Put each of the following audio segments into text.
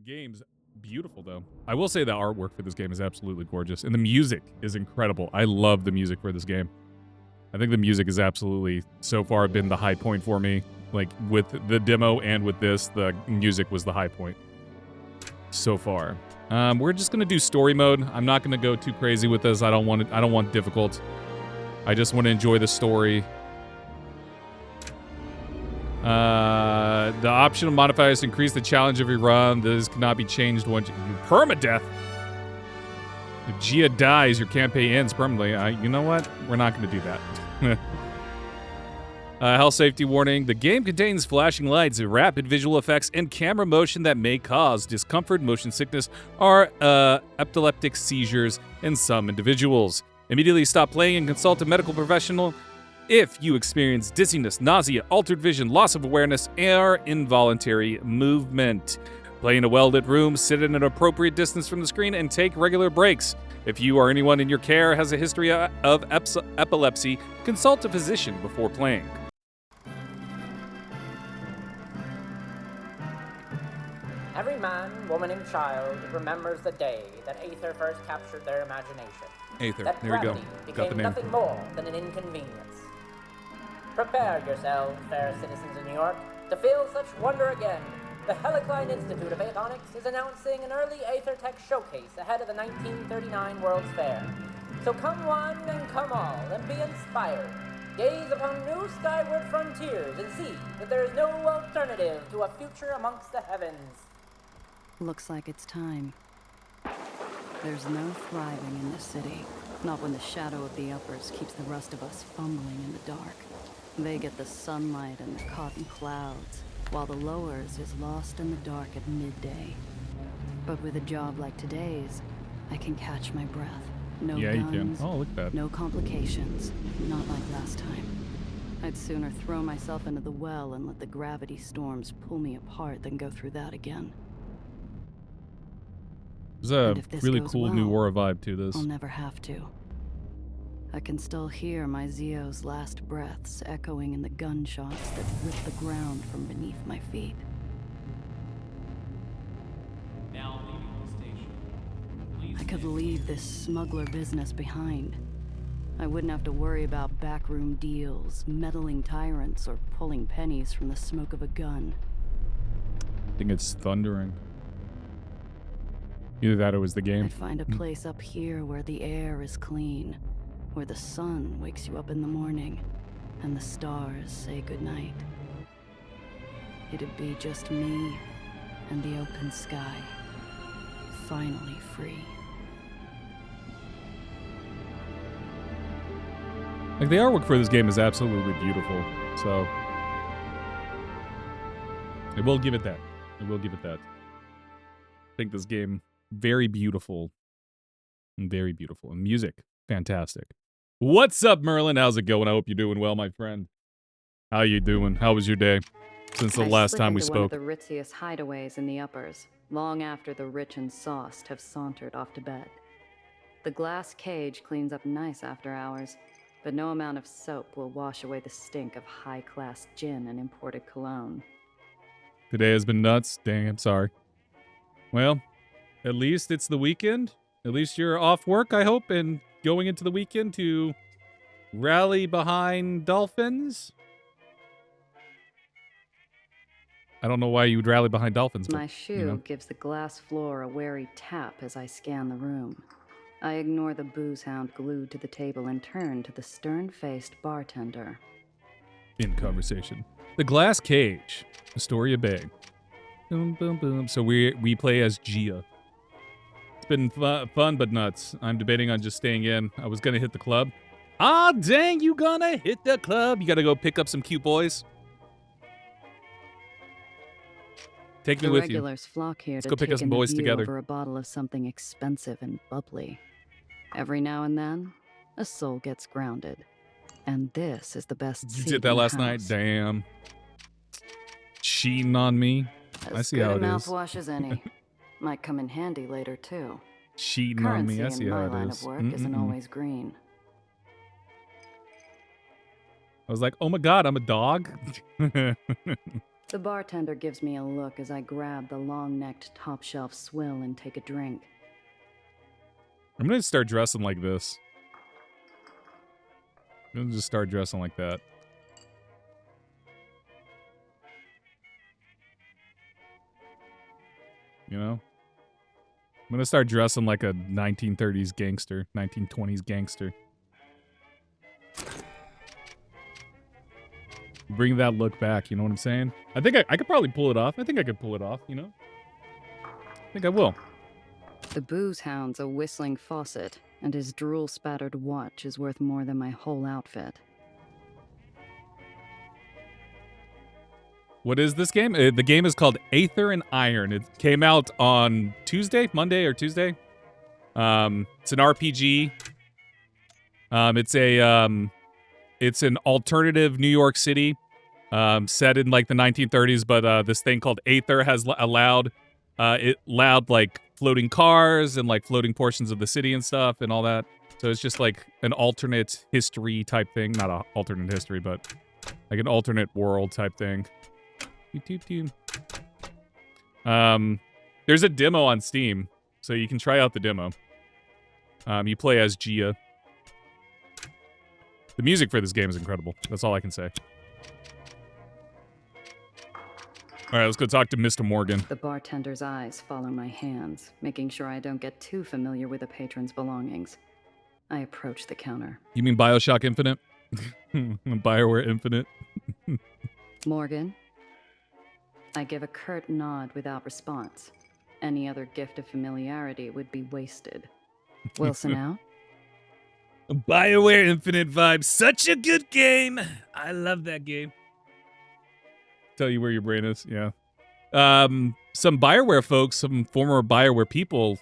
Game's beautiful, though. I will say the artwork for this game is absolutely gorgeous, and the music is incredible. I love the music for this game. I think the music has absolutely, so far, been the high point for me. Like, with the demo and with this, the music was the high point so far. We're just gonna do story mode. I'm not gonna go too crazy with this. I don't want difficult. I just want to enjoy the story. The optional modifiers increase the challenge of your run. This cannot be changed once you permadeath. If Gia dies, your campaign ends permanently. You know what? We're not going to do that. Health safety warning. The game contains flashing lights, rapid visual effects, and camera motion that may cause discomfort, motion sickness, or epileptic seizures in some individuals. Immediately stop playing and consult a medical professional if you experience dizziness, nausea, altered vision, loss of awareness, or involuntary movement. Play in a well-lit room, sit at an appropriate distance from the screen, and take regular breaks. If you or anyone in your care has a history of epilepsy, consult a physician before playing. Every man, woman, and child remembers the day that Aether first captured their imagination. Aether, That there we go. gravity Got the became name. nothing more than an inconvenience. Prepare yourselves, fair citizens of New York, to feel such wonder again. The Helicline Institute of Aeonics is announcing an early Aether Tech showcase ahead of the 1939 World's Fair. So come one and come all, and be inspired. Gaze upon new skyward frontiers and see that there is no alternative to a future amongst the heavens. Looks like it's time. There's no thriving in this city. Not when the shadow of the uppers keeps the rest of us fumbling in the dark. They get the sunlight and the cotton clouds, while the lowers is lost in the dark at midday. But with a job like today's, I can catch my breath. No Yeah, guns, you can. Oh, look at that. no complications. Not like last time. I'd sooner throw myself into the well and let the gravity storms pull me apart than go through that again. There's a And if this really goes cool new well, aura vibe to this. I'll never have to. I can still hear my Zio's last breaths echoing in the gunshots that rip the ground from beneath my feet. Now leaving the station. Please I could leave this smuggler business behind. I wouldn't have to worry about backroom deals, meddling tyrants, or pulling pennies from the smoke of a gun. I think it's thundering. Either that or it was the game. I'd find a place up here where the air is clean, where the sun wakes you up in the morning, and the stars say goodnight. It'd be just me and the open sky, finally free. Like, the artwork for this game is absolutely beautiful, so I will give it that. I will give it that. I think this game, very beautiful. Very beautiful. And music, fantastic. What's up, Merlin? How's it going? I hope you're doing well, my friend. How you doing? How was your day since the last time we spoke? One of the ritziest hideaways in the uppers, long after the rich and sauced have sauntered off to bed. The glass cage cleans up nice after hours, but no amount of soap will wash away the stink of high-class gin and imported cologne. Today has been nuts. Dang, I'm sorry. Well, at least it's the weekend. At least you're off work, I hope, and going into the weekend to rally behind dolphins. I don't know why you would rally behind dolphins. My But, shoe you know. gives the glass floor a wary tap as I scan the room. I ignore the booze hound glued to the table and turn to the stern-faced bartender. In conversation. The Glass Cage, Astoria Bay. Boom, boom, boom. So we play as Gia. It's been fun but nuts. I'm debating on just staying in. I was gonna hit the club. Ah, dang, you gonna hit the club. You gotta go pick up some cute boys. Take me The with you. regulars flock here Let's to go pick take up some in the boys view together. over a bottle of something expensive and bubbly. Every now and then, a soul gets grounded. And this is the best You seat did in that the last night? house. Damn. Cheating on me. I As see good how a it is. mouthwash as any. Might come in handy later, too. Cheating on me. Currency I see in how my it line is. of work isn't always green. I was like, oh my god, I'm a dog. The bartender gives me a look as I grab the long-necked top-shelf swill and take a drink. I'm gonna start dressing like this. I'm gonna just start dressing like that. You know? I'm gonna start dressing like a 1930s gangster, 1920s gangster. Bring that look back, you know what I'm saying? I think I could probably pull it off. I think I could pull it off, you know? I think I will. The booze hound's a whistling faucet, and his drool-spattered watch is worth more than my whole outfit. What is this game? The game is called Aether and Iron. It came out on Monday or Tuesday. It's an RPG. It's an alternative New York City, set in like the 1930s. But this thing called Aether has allowed like floating cars and like floating portions of the city and stuff and all that. So it's just like an alternate history type thing, not an alternate history, but like an alternate world type thing. There's a demo on Steam, so you can try out the demo. You play as Gia. The music for this game is incredible. That's all I can say. All right, let's go talk to Mr. Morgan. The bartender's eyes follow my hands, making sure I don't get too familiar with the patron's belongings. I approach the counter. You mean BioShock Infinite? BioWare Infinite? Morgan? I give a curt nod without response. Any other gift of familiarity would be wasted. Wilson out? BioWare Infinite vibe. Such a good game. I love that game. Tell you where your brain is, yeah. Some BioWare folks, some former BioWare people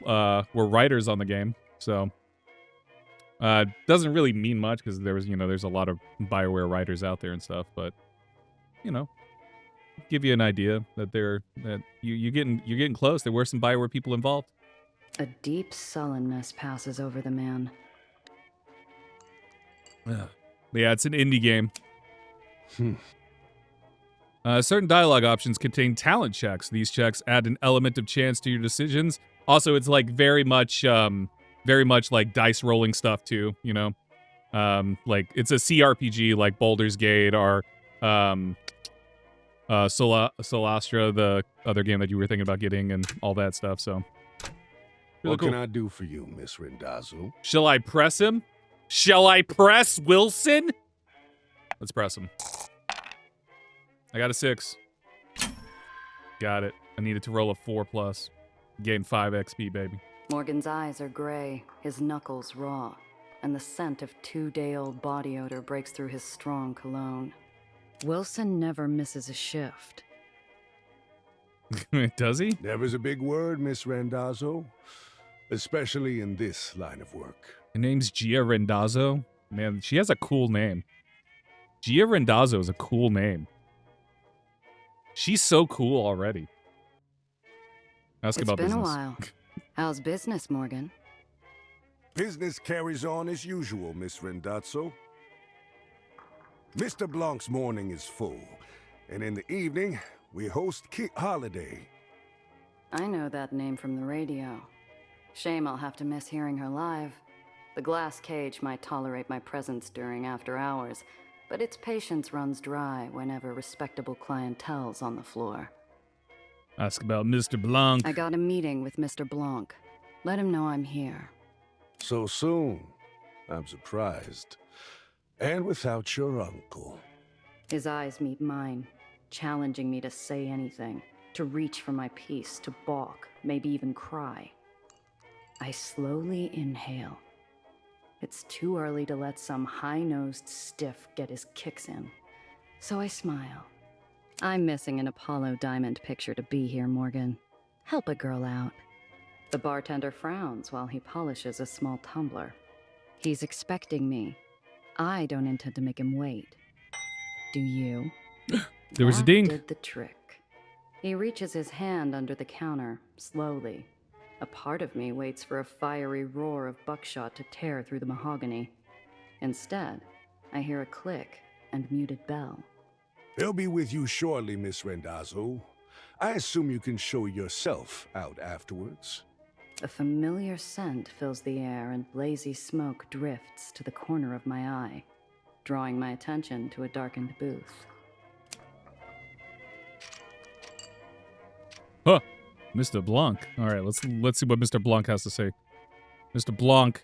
were writers on the game, so doesn't really mean much because there's a lot of BioWare writers out there and stuff, but give you an idea that you're getting close. There were some BioWare people involved. A deep sullenness passes over the man. Yeah, it's an indie game. Certain dialogue options contain talent checks. These checks add an element of chance to your decisions. Also, it's like very much like dice rolling stuff too. Like it's a CRPG like Baldur's Gate or Solastra, the other game that you were thinking about getting, and all that stuff. So, really what cool. can I do for you, Miss Randazzo? Shall I press him? Shall I press Wilson? Let's press him. I got a 6. Got it. I needed to roll a 4+. Gain 5 XP, baby. Morgan's eyes are gray, his knuckles raw, and the scent of 2-day-old body odor breaks through his strong cologne. Wilson never misses a shift. Does he? Never's a big word, Miss Randazzo. Especially in this line of work. Her name's Gia Rendazzo. Man, she has a cool name. Gia Rendazzo is a cool name. She's so cool already. Ask about business. It's been a while. How's business, Morgan? Business carries on as usual, Miss Randazzo. Mr. Blanc's morning is full, and in the evening, we host Kick Holiday. I know that name from the radio. Shame I'll have to miss hearing her live. The glass cage might tolerate my presence during after hours, but its patience runs dry whenever respectable clientele's on the floor. Ask about Mr. Blanc. I got a meeting with Mr. Blanc. Let him know I'm here. So soon? I'm surprised. And without your uncle. His eyes meet mine, challenging me to say anything, to reach for my piece, to balk, maybe even cry. I slowly inhale. It's too early to let some high-nosed stiff get his kicks in. So I smile. I'm missing an Apollo Diamond picture to be here, Morgan. Help a girl out. The bartender frowns while he polishes a small tumbler. He's expecting me. I don't intend to make him wait. Do you? There was a That ding. did the trick. He reaches his hand under the counter, slowly. A part of me waits for a fiery roar of buckshot to tear through the mahogany. Instead, I hear a click and muted bell. They'll be with you shortly, Miss Rendazzo. I assume you can show yourself out afterwards. A familiar scent fills the air and lazy smoke drifts to the corner of my eye, drawing my attention to a darkened booth. Huh. Mr. Blanc. All right, let's see what Mr. Blanc has to say. Mr. Blanc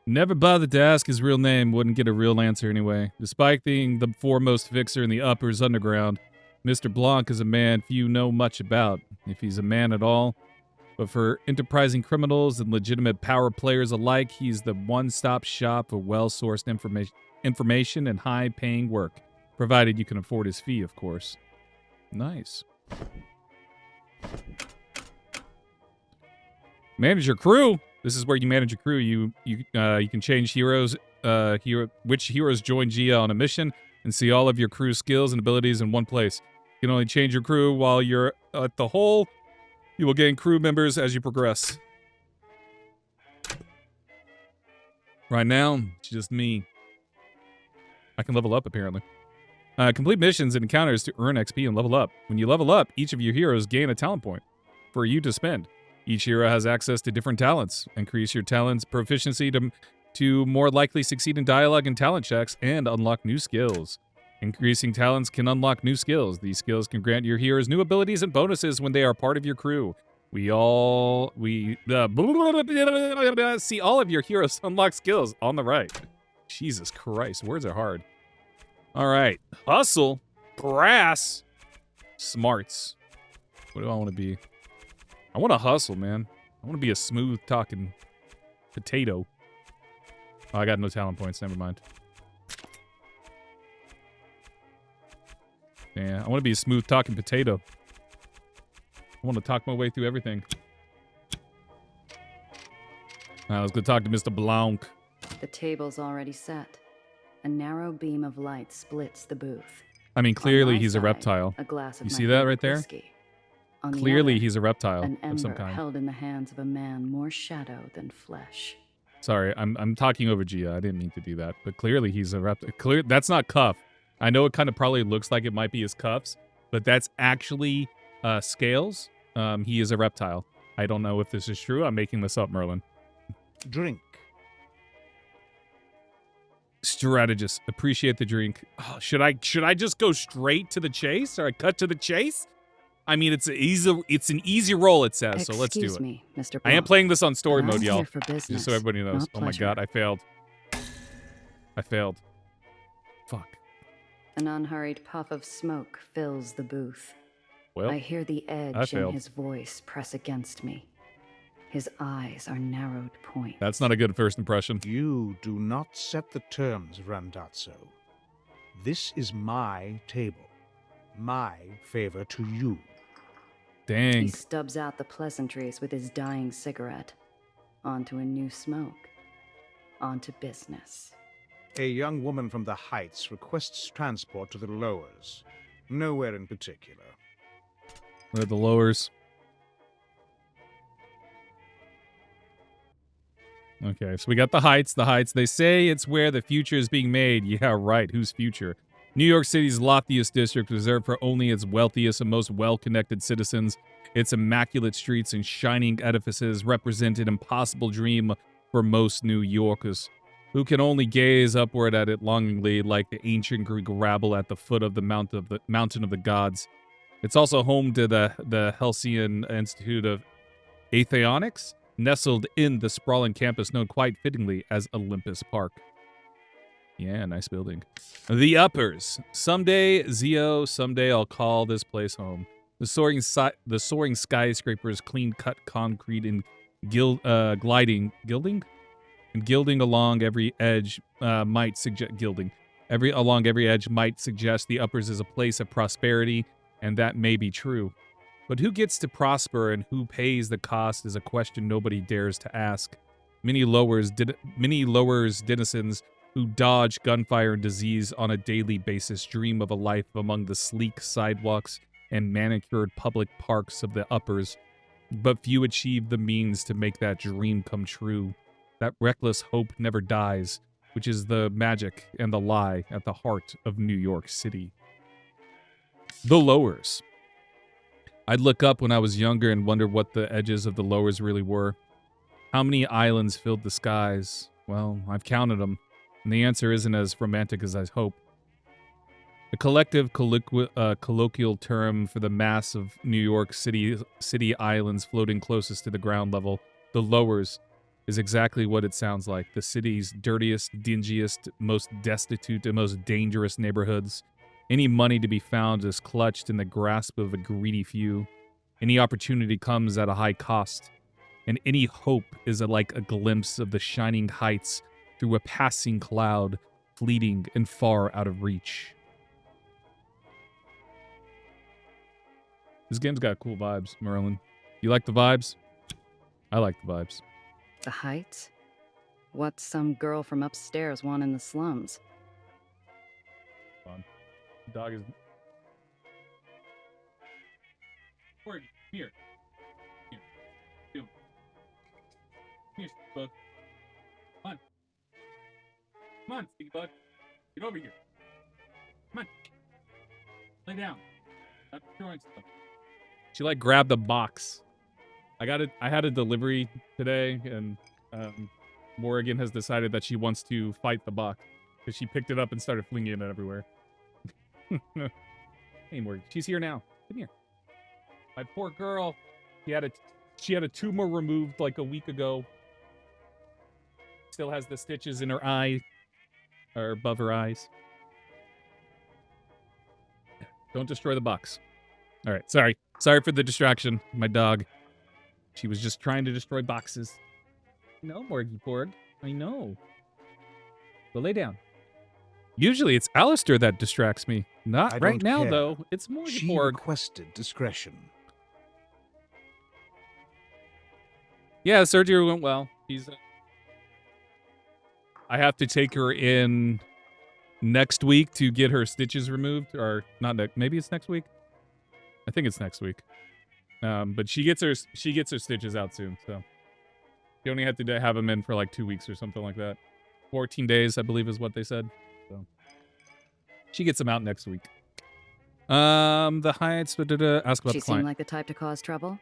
never bothered to ask his real name, wouldn't get a real answer anyway. Despite being the foremost fixer in the uppers underground, Mr. Blanc is a man few know much about, if he's a man at all. But for enterprising criminals and legitimate power players alike, he's the one-stop shop for well-sourced information and high-paying work, provided you can afford his fee, of course. Nice. Manage your crew. This is where you manage your crew. You can change heroes, which heroes join Gia on a mission, and see all of your crew's skills and abilities in one place. You can only change your crew while you're at the whole. You will gain crew members as you progress. Right now, it's just me. I can level up, apparently. Complete missions and encounters to earn XP and level up. When you level up, each of your heroes gain a talent point for you to spend. Each hero has access to different talents. Increase your talent's proficiency to more likely succeed in dialogue and talent checks and unlock new skills. Increasing talents can unlock new skills. These skills can grant your heroes new abilities and bonuses when they are part of your crew. See all of your heroes unlock skills on the right. Jesus Christ, words are hard. All right, hustle, brass, smarts. What do I want to be? I want to hustle, man. I want to be a smooth talking potato. Oh, I got no talent points. Never mind. Yeah, I want to be a smooth talking potato. I want to talk my way through everything. All right, let's go talk to Mr. Blanc. The table's already set. A narrow beam of light splits the booth. I mean, clearly On my he's a side, reptile. A glass of You my see that favorite right there? whiskey. On the Clearly other, he's a reptile an of some ember kind. held in the hands of a man more shadow than flesh. Sorry, I'm talking over Gia. I didn't mean to do that. But clearly he's a reptile. That's not cuff. I know it kind of probably looks like it might be his cuffs, but that's actually scales. He is a reptile. I don't know if this is true. I'm making this up, Merlin. Drink. Strategist. Appreciate the drink. Oh, should I just go straight to the chase? Or I cut to the chase? I mean, it's an easy roll, it says, so let's do Excuse it. me, Mr. I am Blanc, playing this on story but mode, I'm y'all. here for Just business, so everybody knows. not Oh my pleasure. god, I failed. I failed. Fuck. An unhurried puff of smoke fills the booth. Well, I hear the I edge in failed. his voice press against me. His eyes are narrowed points. that's not a good first impression. You do not set the terms, Randazzo. This is my table. My favor to you. Dang. He stubs out the pleasantries with his dying cigarette. Onto a new smoke. Onto business. A young woman from the Heights requests transport to the lowers. Nowhere in particular. We're at the lowers. Okay, so we got the Heights. The Heights, they say it's where the future is being made. Yeah, right. Whose future? New York City's loftiest district, reserved for only its wealthiest and most well-connected citizens. Its immaculate streets and shining edifices represent an impossible dream for most New Yorkers, who can only gaze upward at it longingly like the ancient Greek rabble at the foot of the mountain of the gods. It's also home to the Halcyon Institute of Aetherics, nestled in the sprawling campus known quite fittingly as Olympus Park. Yeah, nice building. The Uppers. Someday, Zio, someday I'll call this place home. The soaring skyscrapers, clean-cut concrete and gilding along every edge might suggest along every edge might suggest the Uppers is a place of prosperity, and that may be true. But who gets to prosper and who pays the cost is a question nobody dares to ask. Many lowers denizens who dodge gunfire and disease on a daily basis dream of a life among the sleek sidewalks and manicured public parks of the Uppers, but few achieve the means to make that dream come true. That reckless hope never dies, which is the magic and the lie at the heart of New York City. The lowers. I'd look up when I was younger and wonder what the edges of the lowers really were. How many islands filled the skies? Well, I've counted them, and the answer isn't as romantic as I hope. A collective colloquial term for the mass of New York City islands floating closest to the ground level, the lowers, is exactly what it sounds like. The city's dirtiest, dingiest, most destitute, and most dangerous neighborhoods. Any money to be found is clutched in the grasp of a greedy few. Any opportunity comes at a high cost, and any hope is like a glimpse of the shining heights through a passing cloud, fleeting and far out of reach. This game's got cool vibes, Merlin. You like the vibes? I like the vibes. The heights? What's some girl from upstairs want in the slums? Fun. Dog is... Corey, here. Here. Come here, Stinky Bug. Come on. Come on, Stinky Bug. Get over here. Come on. Lay down. Stop destroying stuff. She like grabbed the box. I had a delivery today, and Morrigan has decided that she wants to fight the box because she picked it up and started flinging it everywhere. Hey, Morgan, she's here now. Come here. My poor girl. She had a tumor removed like a week ago. Still has the stitches in her eye, or above her eyes. Don't destroy the box. All right, sorry. Sorry for the distraction. My dog. She was just trying to destroy boxes. No, Morgy Porg. I know. Well, lay down. Usually it's Alistair that distracts me. Not I right don't now, care. though. It's Morgy She Porg. requested discretion. Yeah, surgery went well. I have to take her in next week to get her stitches removed. Or not next. Maybe it's next week. I think it's next week. But she gets her stitches out soon, so you only have to have them in for like 2 weeks or something like that. 14 days, I believe, is what they said. So she gets them out next week. The heights. Ask about She the seemed client. like the type to cause trouble?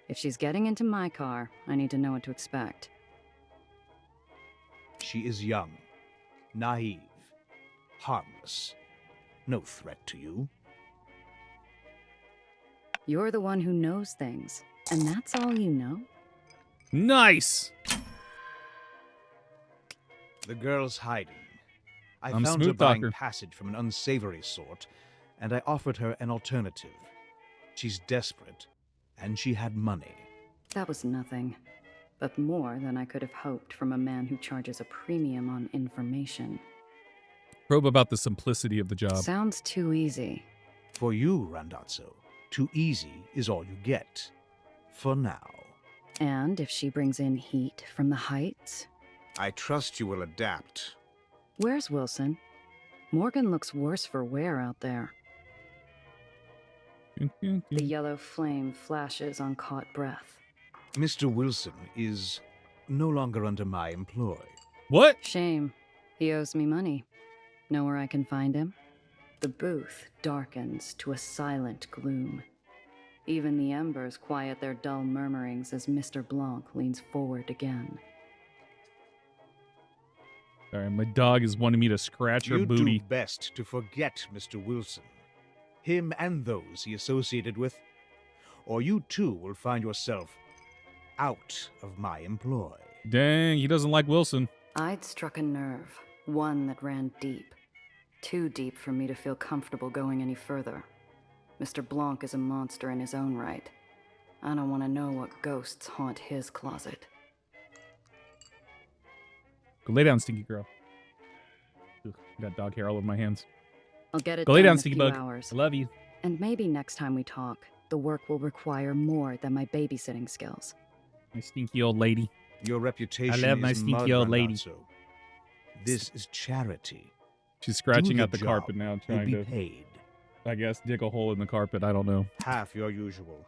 If she's getting into my car, I need to know what to expect. She is young, naive, harmless. No threat to you. You're the one who knows things, and that's all you know? Nice. The girl's hiding. I I'm found her smooth buying talker. passage from an unsavory sort, and I offered her an alternative. She's desperate, and she had money. That was nothing, but more than I could have hoped from a man who charges a premium on information. Probe about the simplicity of the job. Sounds too easy. For you, Randazzo, too easy is all you get. For now. And if she brings in heat from the heights? I trust you will adapt. Where's Wilson? Morgan looks worse for wear out there. The yellow flame flashes on caught breath. Mr. Wilson is no longer under my employ. What? Shame. He owes me money. Know where I can find him? The booth darkens to a silent gloom. Even the embers quiet their dull murmurings as Mr. Blanc leans forward again. Sorry, my dog is wanting me to scratch her You booty. do best to forget Mr. Wilson. Him and those he associated with. Or you too will find yourself out of my employ. Dang, he doesn't like Wilson. I'd struck a nerve, one that ran deep. Too deep for me to feel comfortable going any further. Mr. Blanc is a monster in his own right. I don't want to know what ghosts haunt his closet. Go lay down, stinky girl. Ugh, got dog hair all over my hands. I'll get it Go lay done down, in a stinky few bug. hours. I love you. And maybe next time we talk, the work will require more than my babysitting skills. My stinky old lady. Your reputation I love my is stinky mud, old lady. Randazzo. This is charity. She's scratching Do at the job. carpet now, You'll trying be to, paid. I guess, dig a hole in the carpet. I don't know. Half your usual.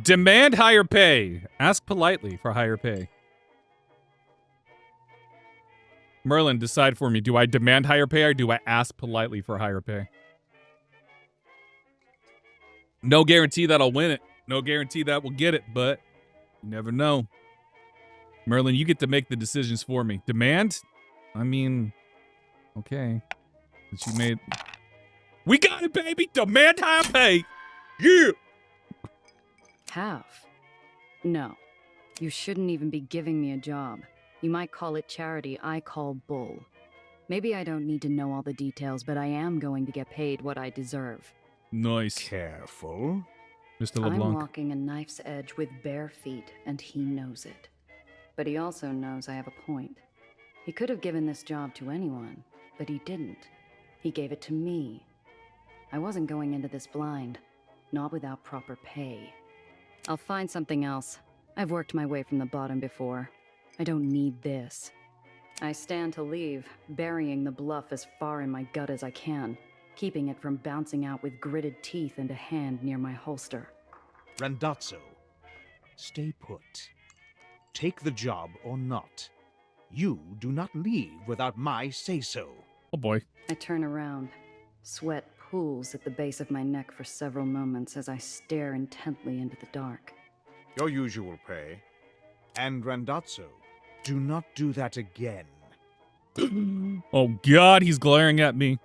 Demand higher pay. Ask politely for higher pay. Merlin, decide for me. Do I demand higher pay or do I ask politely for higher pay? No guarantee that I'll win it. No guarantee that we'll get it, but you never know. Merlin, you get to make the decisions for me. Demand? I mean, okay. But you made... We got it, baby! Demand high pay! Yeah! Have? No. You shouldn't even be giving me a job. You might call it charity, I call bull. Maybe I don't need to know all the details, but I am going to get paid what I deserve. Nice. Careful. Mr. I'm LeBlanc. walking a knife's edge with bare feet, and he knows it. But he also knows I have a point. He could have given this job to anyone, but he didn't. He gave it to me. I wasn't going into this blind, not without proper pay. I'll find something else. I've worked my way from the bottom before. I don't need this. I stand to leave, burying the bluff as far in my gut as I can, keeping it from bouncing out with gritted teeth and a hand near my holster. Randazzo, stay put. Take the job or not. You do not leave without my say-so. Oh boy. I turn around. Sweat pools at the base of my neck for several moments as I stare intently into the dark. Your usual pay. And Randazzo, do not do that again. Oh God, he's glaring at me.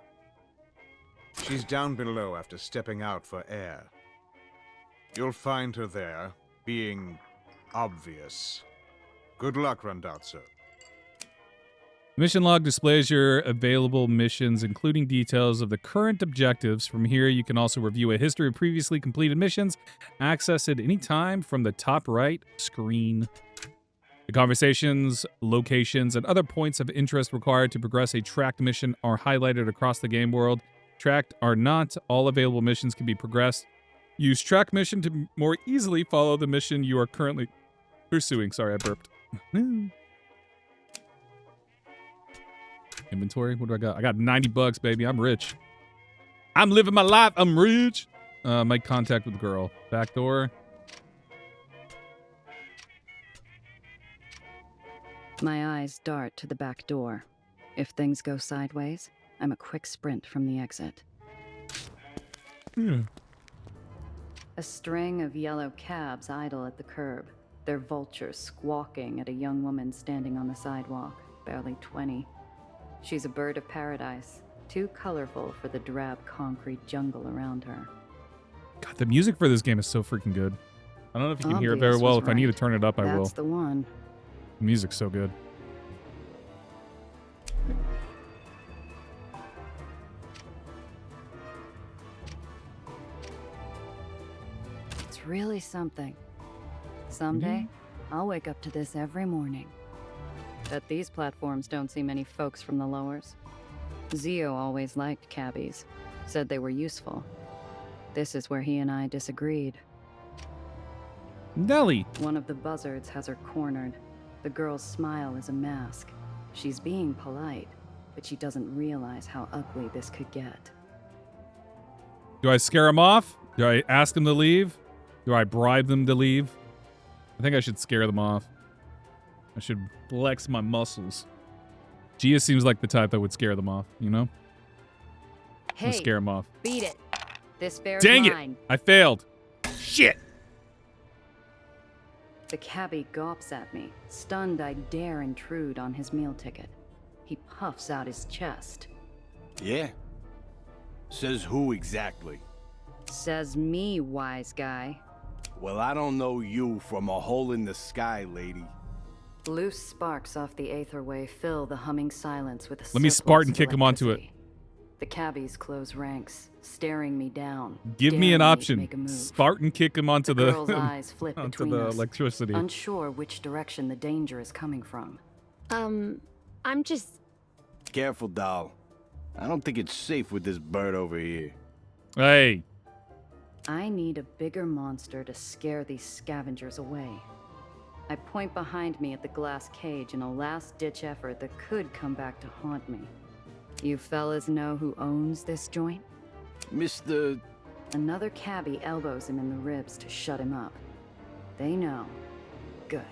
She's down below after stepping out for air. You'll find her there, being obvious. Good luck, Randazzo. Mission log displays your available missions, including details of the current objectives. From here, you can also review a history of previously completed missions. Access it anytime from the top right screen. The conversations, locations, and other points of interest required to progress a tracked mission are highlighted across the game world. Tracked are not. All available missions can be progressed. Use track mission to more easily follow the mission you are currently pursuing. Sorry, I burped. Inventory, what do I got? I got $90, baby. I'm rich. I'm living my life. I'm rich. Make contact with the girl. Back door. My eyes dart to the back door. If things go sideways, I'm a quick sprint from the exit. A string of yellow cabs idle at the curb, their vultures squawking at a young woman standing on the sidewalk, barely 20. She's a bird of paradise, too colorful for the drab concrete jungle around her. God, the music for this game is so freaking good. I don't know if you can hear it very well. If I need to turn it up, I will. That's the one. The music's so good. It's really something. Someday, I'll wake up to this every morning. Bet these platforms don't see many folks from the lowers. Zio always liked cabbies, said they were useful. This is where he and I disagreed. Nelly. One of the buzzards has her cornered. The girl's smile is a mask. She's being polite, but she doesn't realize how ugly this could get. Do I scare him off? Do I ask him to leave? Do I bribe them to leave? I think I should scare them off. I should flex my muscles. Gia seems like the type that would scare them off, you know? Hey, scare them off. Beat it. This fair's Dang mine. it! I failed. Shit! The cabbie gawps at me, stunned I dare intrude on his meal ticket. He puffs out his chest. Yeah? Says who exactly? Says me, wise guy. Well, I don't know you from a hole in the sky, lady. Loose sparks off the Aether way fill the humming silence with a Let me Spartan kick him onto it. The cabbies close ranks, staring me down. Give me an daring option. to make a move. Spartan kick him onto The the, girl's eyes flit onto between the us, electricity. unsure which direction the danger is coming from. I'm just... Careful, doll. I don't think it's safe with this bird over here. Hey. I need a bigger monster to scare these scavengers away. I point behind me at the glass cage in a last-ditch effort that could come back to haunt me. You fellas know who owns this joint? Mr. Another cabbie elbows him in the ribs to shut him up. They know. Good.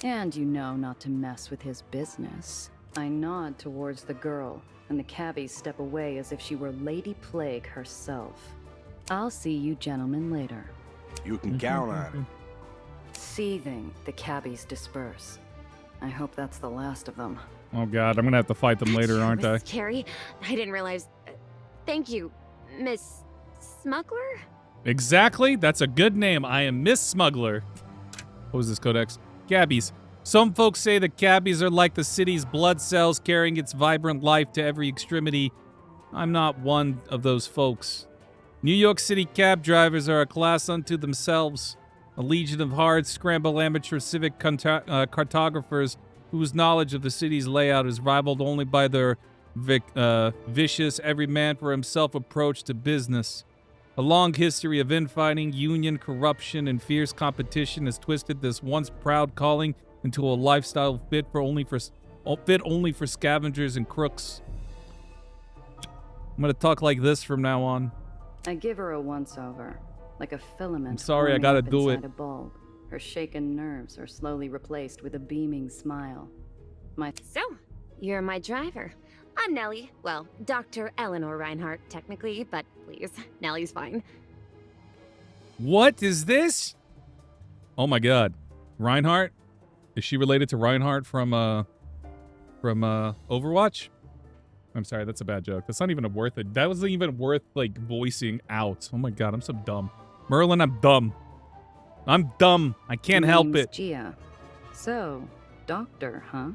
And you know not to mess with his business. I nod towards the girl, and the cabbies step away as if she were Lady Plague herself. I'll see you gentlemen later. You can count on it. Seething, the cabbies disperse. I hope that's the last of them. Oh god, I'm gonna have to fight them later, aren't I? Miss Carrie, I didn't realize. Thank you, Miss Smuggler? Exactly. That's a good name. I am Miss Smuggler. What was this, Codex? Cabbies. Some folks say that cabbies are like the city's blood cells carrying its vibrant life to every extremity. I'm not one of those folks. New York City cab drivers are a class unto themselves. A legion of hard scramble amateur civic cartographers whose knowledge of the city's layout is rivaled only by their vicious, every man for himself approach to business. A long history of infighting, union corruption, and fierce competition has twisted this once proud calling into a lifestyle fit only for scavengers and crooks. I'm gonna talk like this from now on. I give her a once-over, like a filament. I'm sorry, I forming gotta up do inside it. A bulb. Her shaken nerves are slowly replaced with a beaming smile. So, you're my driver. I'm Nellie. Well, Dr. Eleanor Reinhardt, technically, but please, Nellie's fine. What is this? Oh my god. Reinhardt? Is she related to Reinhardt from Overwatch? I'm sorry, that's a bad joke. That's not even worth it. That wasn't even worth, like, voicing out. Oh my god, I'm so dumb. Merlin, I'm dumb. I'm dumb. I can't help Name's it. Gia. So, doctor, huh?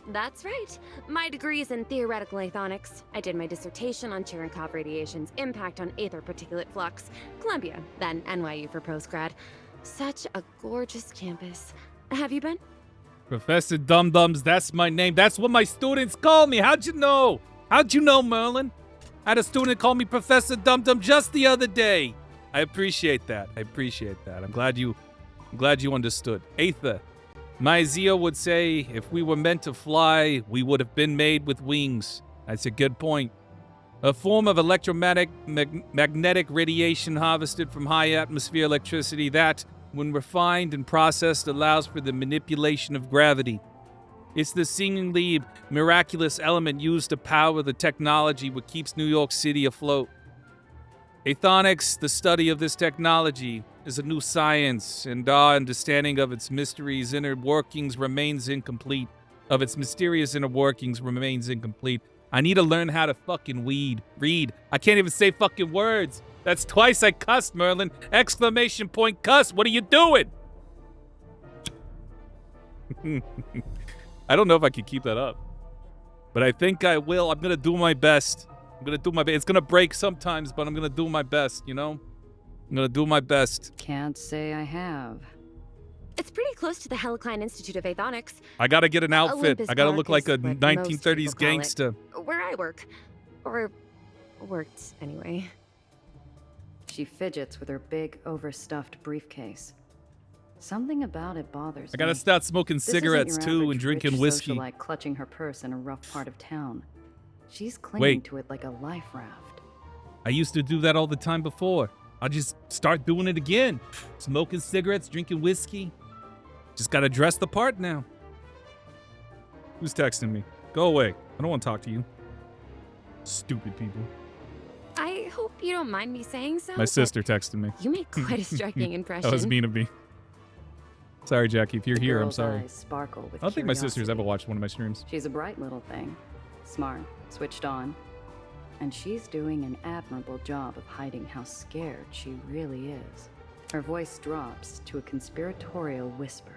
That's right. My degree is in theoretical aethonics. I did my dissertation on Cherenkov radiation's impact on Aether particulate flux. Columbia, then NYU for postgrad. Such a gorgeous campus. Have you been? Professor Dum-Dums, that's my name. That's what my students call me. How'd you know? How'd you know, Merlin? I had a student call me Professor Dum-Dum just the other day. I appreciate that. I appreciate that. I'm glad you understood. Aether. My Zio would say, if we were meant to fly, we would have been made with wings. That's a good point. A form of magnetic radiation harvested from high atmosphere electricity that, when refined and processed, allows for the manipulation of gravity. It's the seemingly miraculous element used to power the technology what keeps New York City afloat. Aethonics, the study of this technology, is a new science, and our understanding of its mysterious inner workings remains incomplete. I need to learn how to fucking read. I can't even say fucking words. That's twice I cussed, Merlin. Exclamation point cuss. What are you doing? I don't know if I can keep that up, but I think I will. I'm going to do my best. It's going to break sometimes, but I'm going to do my best, you know? I'm going to do my best. Can't say I have. It's pretty close to the Helicline Institute of Aethonics. I got to get an outfit. Olympus I got to Park look like is a what most 1930s people call it. gangster. Where I work. Or worked, anyway. She fidgets with her big, overstuffed briefcase. Something about it bothers I got to me. start smoking This isn't cigarettes, your too, average and drinking rich whiskey. socialite clutching her purse in a rough part of town. She's clinging Wait. to it like a life raft. I used to do that all the time before. I'll just start doing it again. Smoking cigarettes, drinking whiskey. Just gotta dress the part now. Who's texting me? Go away. I don't want to talk to you. Stupid people. I hope you don't mind me saying so. My but sister texted me. You make quite a striking impression. That was mean of me. Sorry, Jackie. If you're The here, I'm girl's sorry. eyes sparkle with I don't think my sister's curiosity. ever watched one of my streams. She's a bright little thing. Smart, switched on. And she's doing an admirable job of hiding how scared she really is. Her voice drops to a conspiratorial whisper.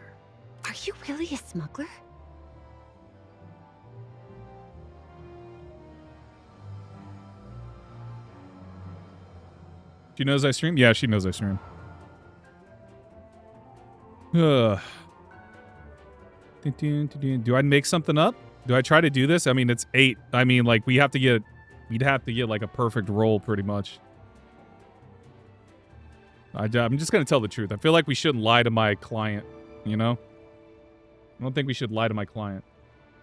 Are you really a smuggler? She knows I stream? Yeah, she knows I stream. Do I make something up? Do I try to do this? I mean, it's 8. I mean, like, we'd have to get like a perfect roll pretty much. I'm just going to tell the truth. I feel like we shouldn't lie to my client, you know? I don't think we should lie to my client.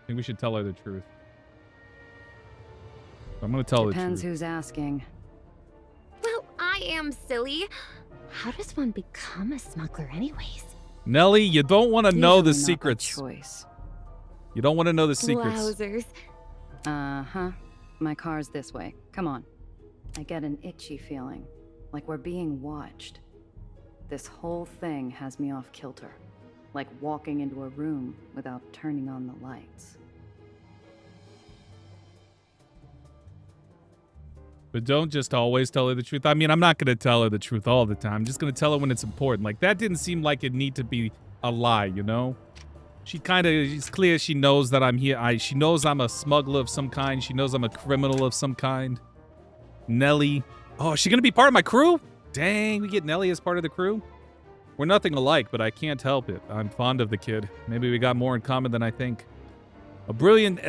I think we should tell her the truth. I'm going to tell Depends the truth. who's asking. Well, I am silly. How does one become a smuggler anyways? Nelly, you don't want to know the Usually not by secrets. choice. You don't want to know the secrets. Wowzers. Uh-huh. My car's this way. Come on. I get an itchy feeling. like we're being watched. This whole thing has me off kilter, like walking into a room without turning on the lights. But don't just always tell her the truth. I mean, I'm not going to tell her the truth all the time. I'm just going to tell her when it's important. Like, that didn't seem like it need to be a lie, you know? She kind of, it's clear she knows that I'm here. She knows I'm a smuggler of some kind. She knows I'm a criminal of some kind. Nellie. Oh, is she going to be part of my crew? Dang, we get Nellie as part of the crew? We're nothing alike, but I can't help it. I'm fond of the kid. Maybe we got more in common than I think. A brilliant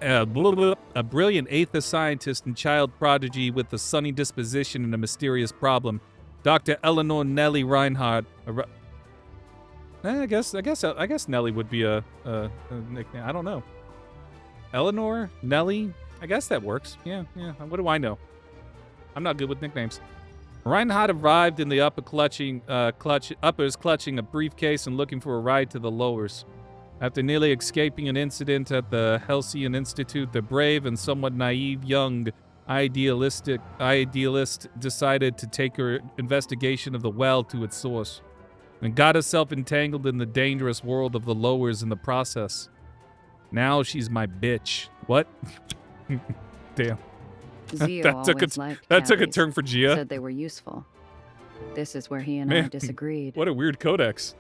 Aether scientist and child prodigy with a sunny disposition and a mysterious problem. Dr. Eleanor Nellie Reinhardt. I guess Nellie would be a nickname. I don't know. Eleanor? Nellie? I guess that works. Yeah. What do I know? I'm not good with nicknames. Reinhardt arrived in the uppers clutching a briefcase and looking for a ride to the lowers. After nearly escaping an incident at the Halcyon Institute, the brave and somewhat naive young idealist decided to take her investigation of the well to its source, and got herself entangled in the dangerous world of the lowers in the process. Now she's my bitch. What? Damn. Zio that took a turn for Gia. Said they were useful. This is where he and I disagreed. What a weird codex.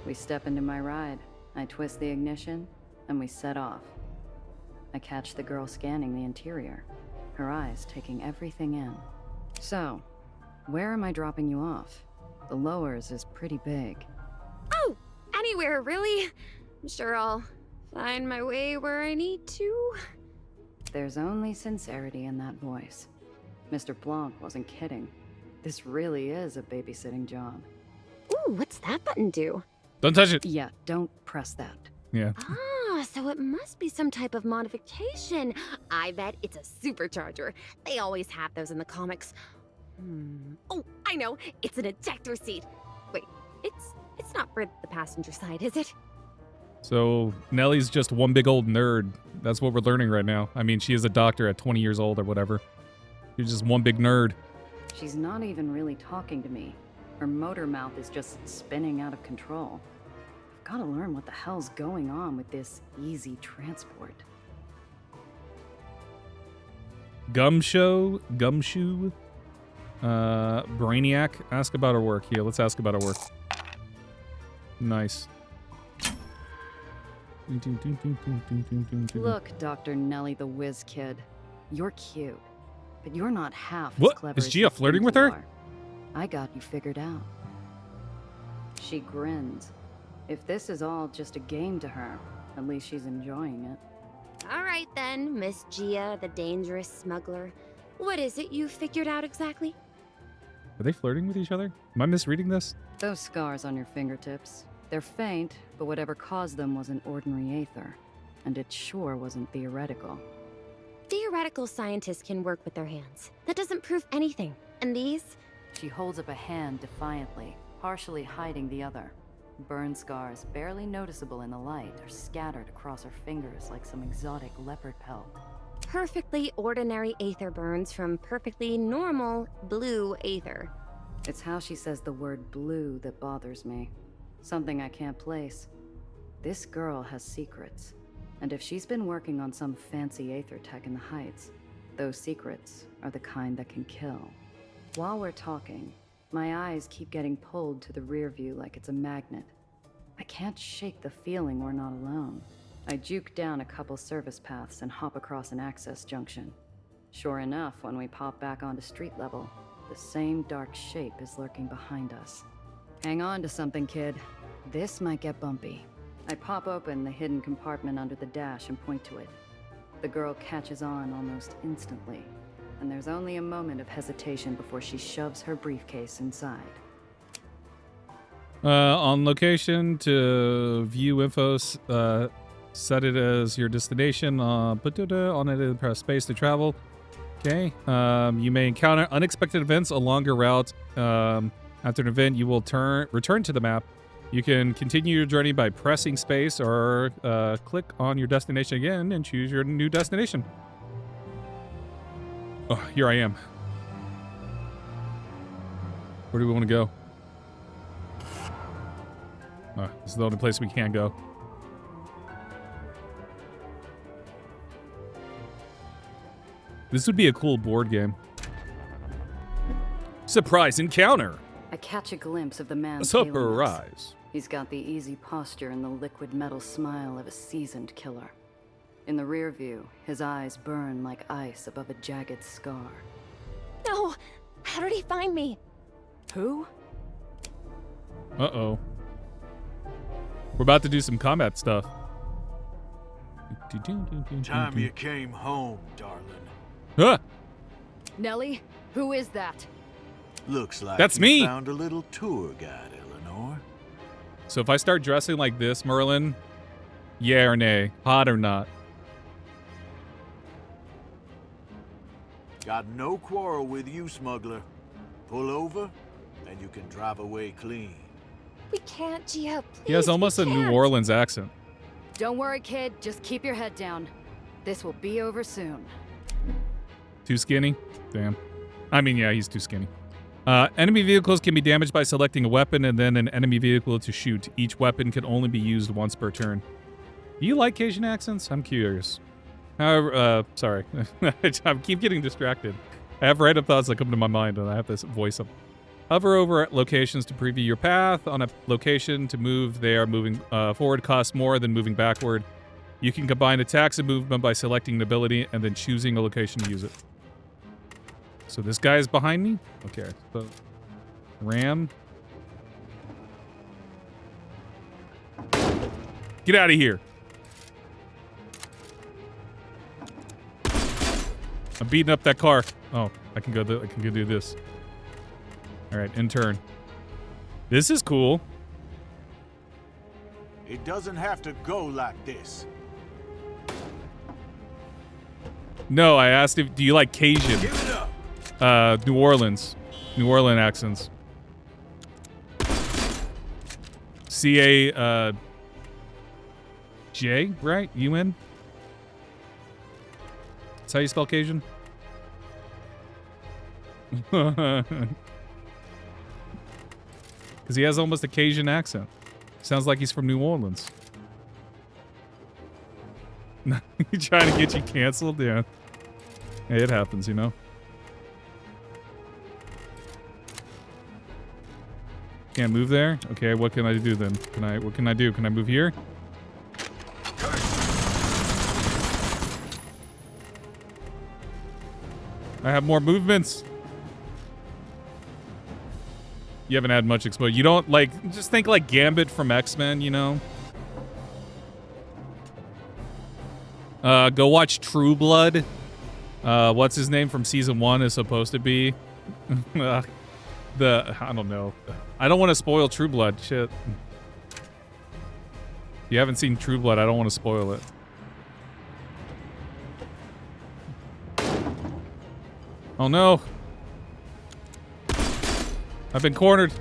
We step into my ride. I twist the ignition, and we set off. I catch the girl scanning the interior, her eyes taking everything in. So, where am I dropping you off? The lowers is pretty big. Oh, anywhere, really. I'm sure I'll find my way where I need to. There's only sincerity in that voice. Mr. Blanc wasn't kidding. This really is a babysitting job. Ooh, what's that button do? Don't touch it. Yeah, don't press that. Yeah. Ah, so it must be some type of modification. I bet it's a supercharger. They always have those in the comics. Oh, I know. It's an ejector seat. Wait, it's not for the passenger side, is it? So Nellie's just one big old nerd. That's what we're learning right now. I mean, she is a doctor at 20 years old or whatever. She's just one big nerd. She's not even really talking to me. Her motor mouth is just spinning out of control. I've got to learn what the hell's going on with this easy transport. Gumshoe? Brainiac? Ask about her work. Here, let's ask about her work. Nice. Look, Dr. Nellie the Whiz Kid. You're cute, but you're not half What? as clever Is as Gia you flirting think with you her? are. I got you figured out. She grins. If this is all just a game to her, at least she's enjoying it. All right then, Miss Gia, the dangerous smuggler. What is it you figured out exactly? Are they flirting with each other? Am I misreading this? Those scars on your fingertips. They're faint, but whatever caused them was an ordinary Aether. And it sure wasn't theoretical. Theoretical scientists can work with their hands. That doesn't prove anything. And these? She holds up a hand defiantly, partially hiding the other. Burn scars, barely noticeable in the light, are scattered across her fingers like some exotic leopard pelt. Perfectly ordinary Aether burns from perfectly normal blue Aether. It's how she says the word blue that bothers me. Something I can't place. This girl has secrets. And if she's been working on some fancy Aether tech in the Heights, those secrets are the kind that can kill. While we're talking, my eyes keep getting pulled to the rear view like it's a magnet. I can't shake the feeling we're not alone. I juke down a couple service paths and hop across an access junction. Sure enough, when we pop back onto street level, the same dark shape is lurking behind us. Hang on to something, kid. This might get bumpy. I pop open the hidden compartment under the dash and point to it. The girl catches on almost instantly, and there's only a moment of hesitation before she shoves her briefcase inside. On location to view info, set it as your destination. Put it on it and press space to travel. Okay. You may encounter unexpected events along your route. After an event, you will return to the map. You can continue your journey by pressing space or click on your destination again and choose your new destination. Oh, here I am. Where do we want to go? Oh, this is the only place we can go. This would be a cool board game. Surprise encounter! I catch a glimpse of the man. tailing us. Surprise. He's got the easy posture and the liquid metal smile of a seasoned killer. In the rear view, his eyes burn like ice above a jagged scar. No! How did he find me? Who? Uh-oh. We're about to do some combat stuff. Time you came home, darling. Huh! Nellie? Who is that? Looks like That's you me. found a little tour guide, Eleanor. So if I start dressing like this, Merlin, yeah or nay? Hot or not? Got no quarrel with you, smuggler. Pull over, and you can drive away clean. We can't, Gia. Please, He has almost a New Orleans accent. Don't worry, kid. Just keep your head down. This will be over soon. Too skinny? Damn. I mean, yeah, he's too skinny. Enemy vehicles can be damaged by selecting a weapon and then an enemy vehicle to shoot. Each weapon can only be used once per turn. Do you like Cajun accents? I'm curious. However, sorry. I keep getting distracted. I have random thoughts that come to my mind and I have to voice them. Hover over locations to preview your path. On a location to move there, moving forward costs more than moving backward. You can combine attacks and movement by selecting an ability and then choosing a location to use it. So this guy is behind me? Okay, so ram. Get out of here. I'm beating up that car. Oh, I can go do this. All right, in turn. This is cool. It doesn't have to go like this. No, I asked if do you like Cajun? Give it up. New Orleans accents. C-A, J, right? U-N? That's how you spell Cajun? Because he has almost a Cajun accent. Sounds like he's from New Orleans. He's trying to get you canceled? Yeah. Hey, it happens, you know? Can't move there? Okay, what can I do then? What can I do? Can I move here? I have more movements. You haven't had much exposure. You don't, like, just think like Gambit from X-Men, you know? Go watch True Blood. What's his name from season 1 is supposed to be? I don't know. I don't want to spoil True Blood. Shit. If you haven't seen True Blood, I don't want to spoil it. Oh no. I've been cornered.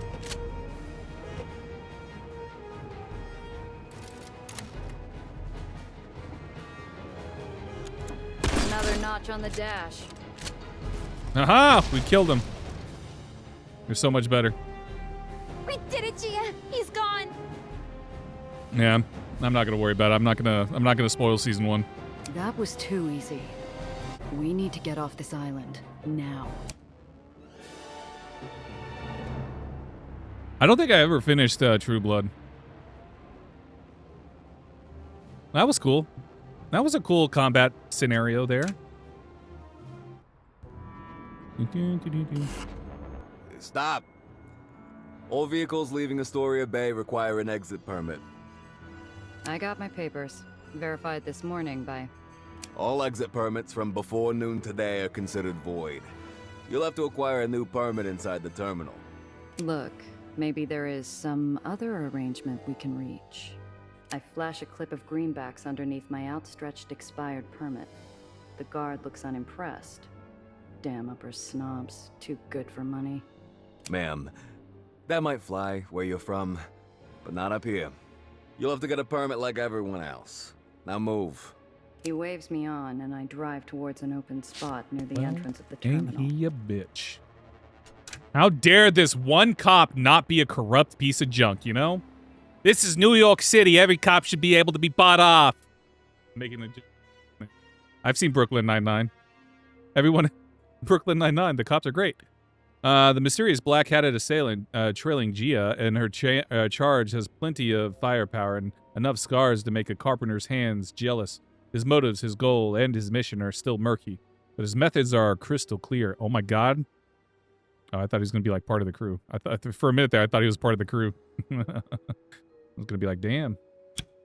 Another notch on the dash. Aha! We killed him. You're so much better. We did it, Gia. He's gone. Yeah, I'm not gonna worry about it. I'm not gonna spoil season 1. That was too easy. We need to get off this island now. I don't think I ever finished True Blood. That was cool. That was a cool combat scenario there. Stop. All vehicles leaving Astoria Bay require an exit permit. I got my papers. Verified this morning by... All exit permits from before noon today are considered void. You'll have to acquire a new permit inside the terminal. Look, maybe there is some other arrangement we can reach. I flash a clip of greenbacks underneath my outstretched expired permit. The guard looks unimpressed. Damn upper snobs, too good for money. Ma'am, that might fly where you're from, but not up here. You'll have to get a permit like everyone else. Now move. He waves me on, and I drive towards an open spot near the Well, entrance of the ain't terminal. he a bitch? How dare this one cop not be a corrupt piece of junk, you know? This is New York City. Every cop should be able to be bought off. I've seen Brooklyn Nine-Nine. Everyone, Brooklyn Nine-Nine, the cops are great. The mysterious black-hatted assailant trailing Gia and her charge has plenty of firepower and enough scars to make a carpenter's hands jealous. His motives, his goal, and his mission are still murky, but his methods are crystal clear. Oh my god. Oh, I thought he was going to be like part of the crew. For a minute there, I thought he was part of the crew. I was going to be like, damn,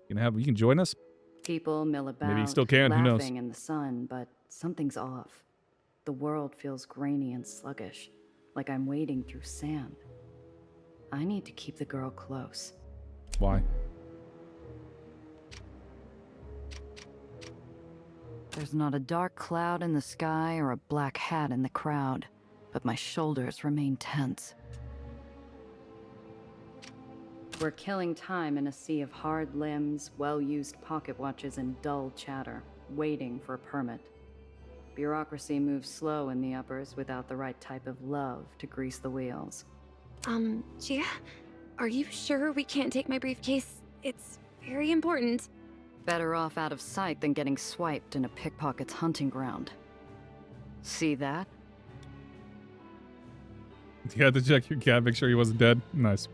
you can join us? People mill about, Maybe he still can, who knows? laughing in the sun, but something's off. The world feels grainy and sluggish, like I'm wading through sand. I need to keep the girl close. Why? There's not a dark cloud in the sky or a black hat in the crowd, but my shoulders remain tense. We're killing time in a sea of hard limbs, well-used pocket watches, and dull chatter, waiting for a permit. Bureaucracy moves slow in the uppers without the right type of love to grease the wheels. Gia, are you sure we can't take my briefcase? It's very important. Better off out of sight than getting swiped in a pickpocket's hunting ground. See that? You had to check your cat, make sure he wasn't dead. Nice.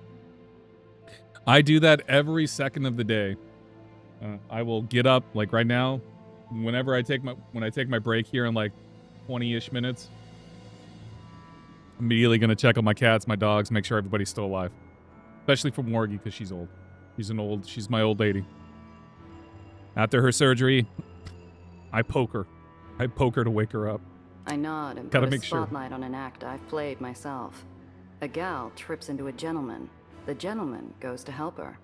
I do that every second of the day. I will get up, like right now, when I take my break here in like 20-ish minutes. Immediately gonna check on my cats, my dogs, make sure everybody's still alive. Especially for Morgie, because she's old. She's my old lady. After her surgery, I poke her. I poke her to wake her up. I nod and put a spotlight on an act I've played myself. A gal trips into a gentleman. The gentleman goes to help her.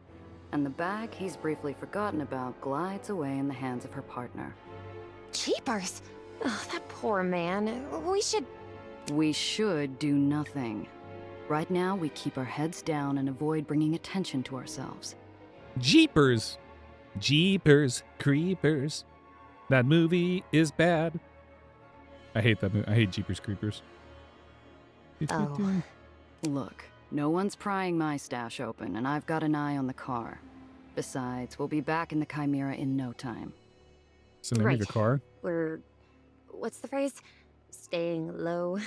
And the bag he's briefly forgotten about glides away in the hands of her partner. Jeepers! Oh, that poor man. We should do nothing. Right now, we keep our heads down and avoid bringing attention to ourselves. Jeepers! Jeepers Creepers. That movie is bad. I hate that movie. I hate Jeepers Creepers. Oh. Look, no one's prying my stash open, and I've got an eye on the car. Besides, we'll be back in the Chimera in no time. What's the name of your car? We're... what's the phrase? Staying low.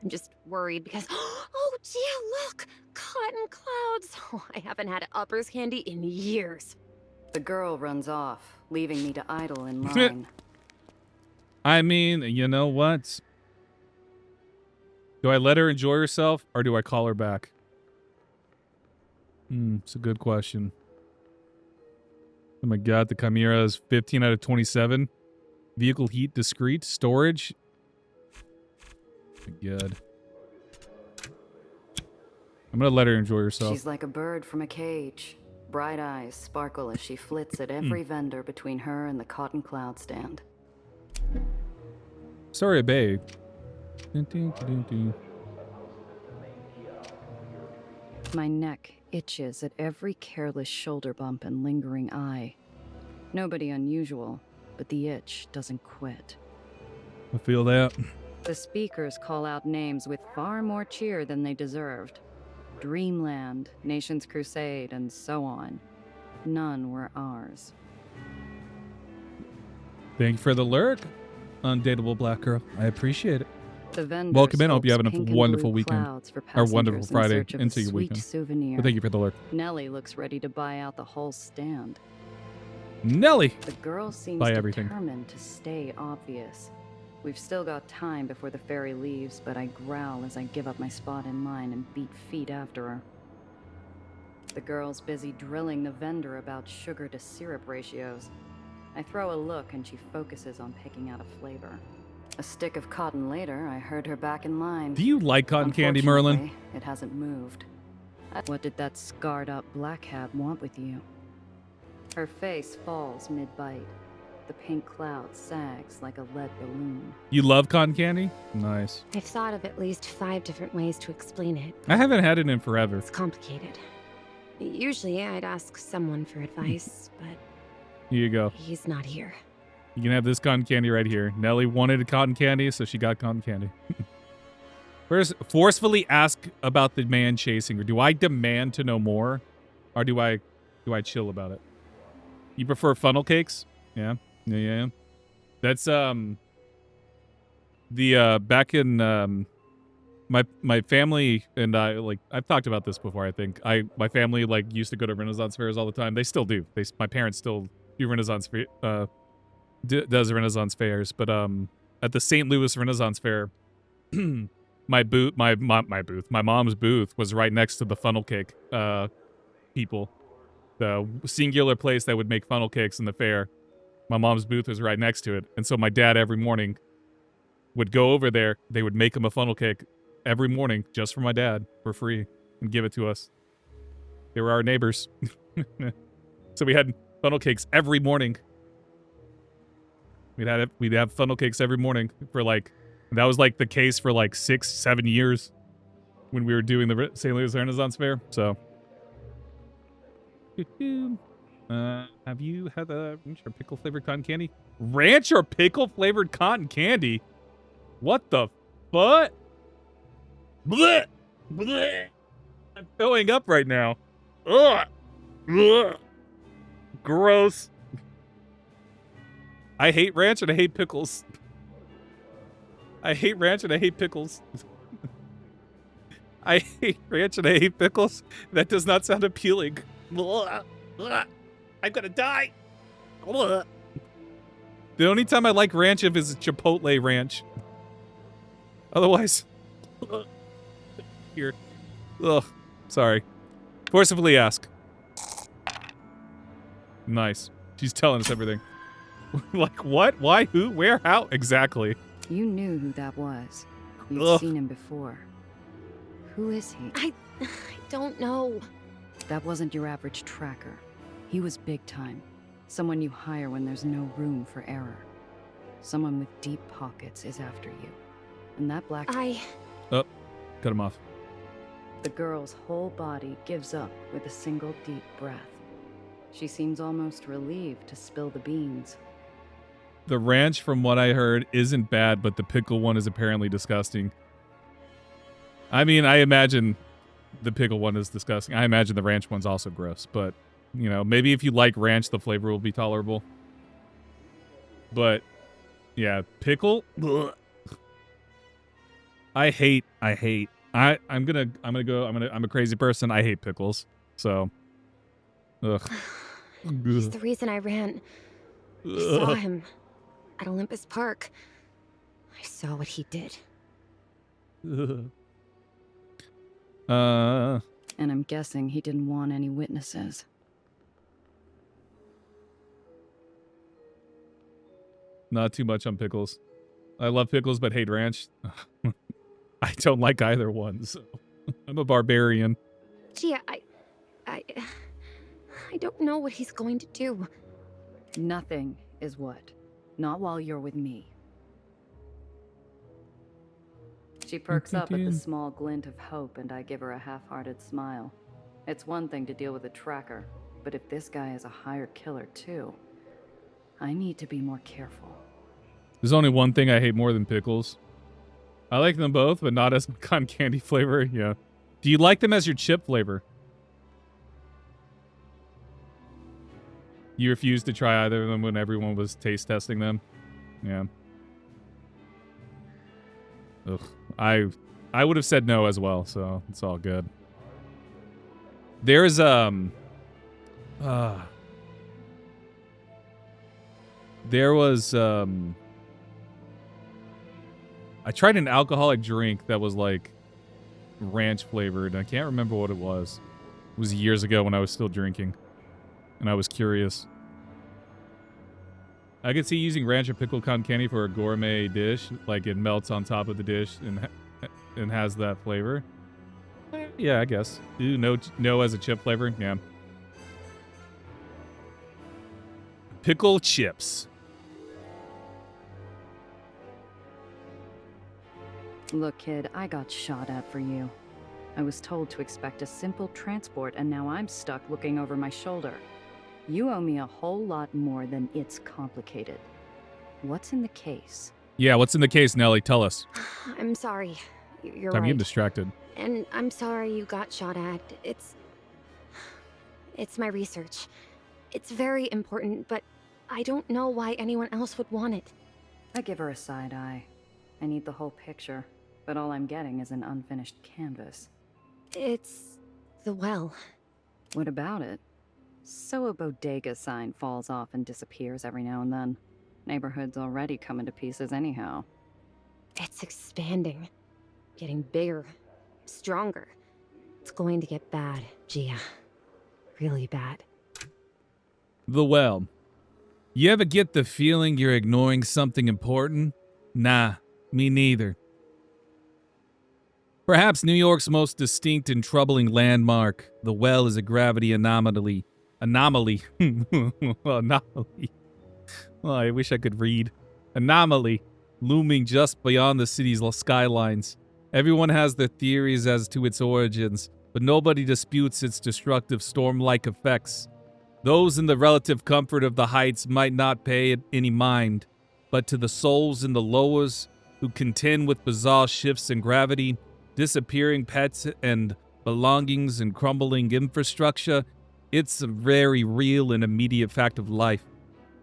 I'm just worried because... oh, Gia, look! Cotton clouds! Oh, I haven't had uppers candy in years. The girl runs off, leaving me to idle in line. I mean, you know what? Do I let her enjoy herself, or do I call her back? It's a good question. Oh my god, the Chimera is 15 out of 27. Vehicle heat discreet. Storage. Oh my god. I'm gonna let her enjoy herself. She's like a bird from a cage. Bright eyes sparkle as she flits at every vendor between her and the cotton cloud stand. Sorry, babe. My neck itches at every careless shoulder bump and lingering eye. Nobody unusual, but the itch doesn't quit. I feel that. The speakers call out names with far more cheer than they deserved. Dreamland, Nation's Crusade, and so on. None were ours. Thank you for the lurk, undateable black girl. I appreciate it. The vendors Welcome in. I hope you're having pink a and wonderful blue weekend. clouds for Or wonderful passengers in Friday search of a into your sweet weekend. souvenir. But thank you for the lurk. Nellie looks ready to buy out the whole stand. Nelly! The girl seems Buy everything. determined to stay obvious. We've still got time before the ferry leaves, but I growl as I give up my spot in line and beat feet after her. The girl's busy drilling the vendor about sugar to syrup ratios. I throw a look and she focuses on picking out a flavor. A stick of cotton later, I heard her back in line. Do you like cotton candy, Merlin? Unfortunately, it hasn't moved. What did that scarred-up black hat want with you? Her face falls mid-bite. The pink cloud sags like a lead balloon. You love cotton candy? Nice. I've thought of at least 5 different ways to explain it. I haven't had it in forever. It's complicated. Usually I'd ask someone for advice, but Here you go. he's not here. You can have this cotton candy right here. Nellie wanted a cotton candy, so she got cotton candy. First, forcefully ask about the man chasing her. Do I demand to know more, or do I chill about it? You prefer funnel cakes? Yeah. That's the back in my family and I, like, I've talked about this before. I think my family like used to go to Renaissance fairs all the time. They still do. My parents still do Renaissance does Renaissance fairs, but at the St. Louis Renaissance Fair, my mom's booth was right next to the funnel cake people, the singular place that would make funnel cakes in the fair. My mom's booth was right next to it, and so my dad every morning would go over there. They would make him a funnel cake every morning just for my dad for free and give it to us. They were our neighbors. So we had funnel cakes every morning. We'd have funnel cakes every morning for like, that was like the case for like 6-7 years when we were doing the St. Louis Renaissance Fair. So, have you had a ranch or pickle flavored cotton candy? Ranch or pickle flavored cotton candy? What the fuck? Blech! Blech! I'm throwing up right now. Ugh! Ugh! Gross. I hate ranch and I hate pickles. I hate ranch and I hate pickles. I hate ranch and I hate pickles. That does not sound appealing. I'm gonna die. The only time I like ranch is Chipotle ranch. Otherwise, here. Ugh, sorry. Forcibly ask. Nice. She's telling us everything. Like what? Why? Who? Where? How? Exactly. You knew who that was. You'd Ugh. seen him before. Who is he? I don't know. That wasn't your average tracker. He was big time. Someone you hire when there's no room for error. Someone with deep pockets is after you. And that black... Oh, cut him off. The girl's whole body gives up with a single deep breath. She seems almost relieved to spill the beans. The ranch, from what I heard, isn't bad, but the pickle one is apparently disgusting. I mean, I imagine the pickle one is disgusting. I imagine the ranch one's also gross, but, you know, maybe if you like ranch, the flavor will be tolerable. But, yeah, pickle? Ugh. I'm a crazy person. I hate pickles. So, ugh. He's the reason I ran. I saw him at Olympus Park. I saw what he did. And I'm guessing he didn't want any witnesses. Not too much on pickles. I love pickles, but hate ranch. I don't like either one, so I'm a barbarian. Gee, I don't know what he's going to do. Nothing is what. Not while you're with me. She perks up at the small glint of hope, and I give her a half-hearted smile. It's one thing to deal with a tracker, but if this guy is a hired killer too, I need to be more careful. There's only one thing I hate more than pickles. I like them both, but not as cotton candy flavor. Yeah. Do you like them as your chip flavor? You refused to try either of them when everyone was taste testing them? Yeah. Ugh. I would have said no as well, so it's all good. There's there was I tried an alcoholic drink that was like ranch flavored. I can't remember what it was. It was years ago when I was still drinking, and I was curious. I could see using ranch or pickled cotton candy for a gourmet dish, like it melts on top of the dish and has that flavor. Yeah, I guess. Ooh, no as a chip flavor. Yeah. Pickle chips. Look, kid, I got shot at for you. I was told to expect a simple transport, and now I'm stuck looking over my shoulder. You owe me a whole lot more than it's complicated. What's in the case? Yeah, what's in the case, Nelly? Tell us. I'm sorry. You're I'm right. getting distracted. And I'm sorry you got shot at. It's my research. It's very important, but I don't know why anyone else would want it. I give her a side eye. I need the whole picture, but all I'm getting is an unfinished canvas. It's the well. What about it? So a bodega sign falls off and disappears every now and then. Neighborhood's already coming to pieces anyhow. It's expanding. Getting bigger. Stronger. It's going to get bad, Gia. Really bad. The well. You ever get the feeling you're ignoring something important? Nah, me neither. Perhaps New York's most distinct and troubling landmark, the well is a gravity anomaly. Anomaly. Anomaly. Oh, I wish I could read. Anomaly, looming just beyond the city's skylines. Everyone has their theories as to its origins, but nobody disputes its destructive storm-like effects. Those in the relative comfort of the heights might not pay it any mind, but to the souls in the lowers who contend with bizarre shifts in gravity, disappearing pets and belongings and crumbling infrastructure, it's a very real and immediate fact of life.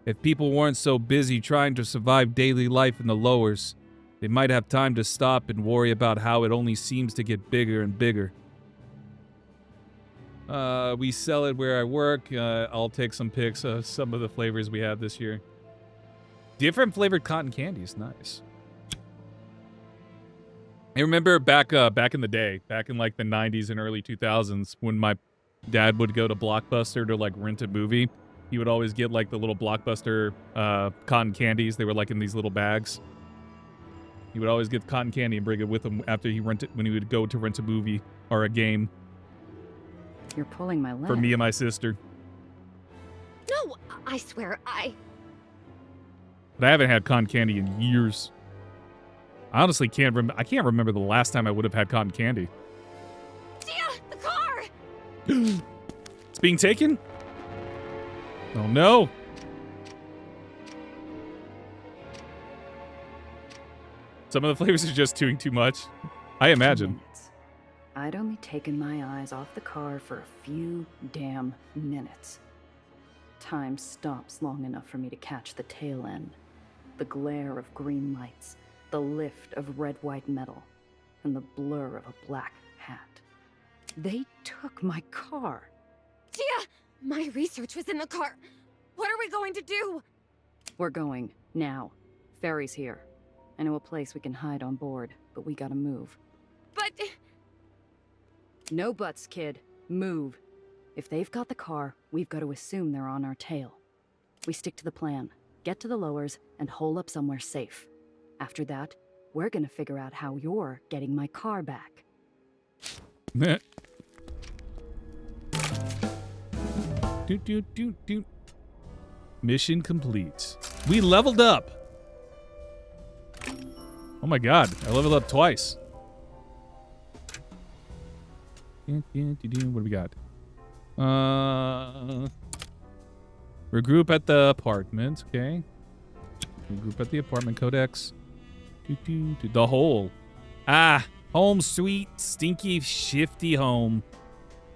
If people weren't so busy trying to survive daily life in the lowers, they might have time to stop and worry about how it only seems to get bigger and bigger. We sell it where I work. I'll take some pics of some of the flavors we have this year. Different flavored cotton candy is nice. I remember back in the day, back in like the 90s and early 2000s, when my dad would go to Blockbuster to like rent a movie, he would always get like the little Blockbuster cotton candies. They were like in these little bags. He would always get cotton candy and bring it with him after he rented when he would go to rent a movie or a game. You're pulling my leg. For me and my sister. No, I swear, But I haven't had cotton candy in years. I honestly can't remember. I can't remember the last time I would have had cotton candy. Gia, the car! It's being taken? Oh no. Some of the flavors are just doing too much. I imagine. I'd only taken my eyes off the car for a few damn minutes. Time stops long enough for me to catch the tail end. The glare of green lights, the lift of red-white metal, and the blur of a black hat. They took my car. Gia, my research was in the car. What are we going to do? We're going, now. Ferry's here. I know a place we can hide on board, but we gotta move. But... No buts, kid. Move. If they've got the car, we've got to assume they're on our tail. We stick to the plan. Get to the lowers and hole up somewhere safe. After that, we're gonna figure out how you're getting my car back. Mission complete. We leveled up. Oh my god, I leveled up twice. What do we got? Regroup at the apartment. Okay. Regroup at the apartment. Codex. The hole. Ah, home sweet, stinky, shifty home.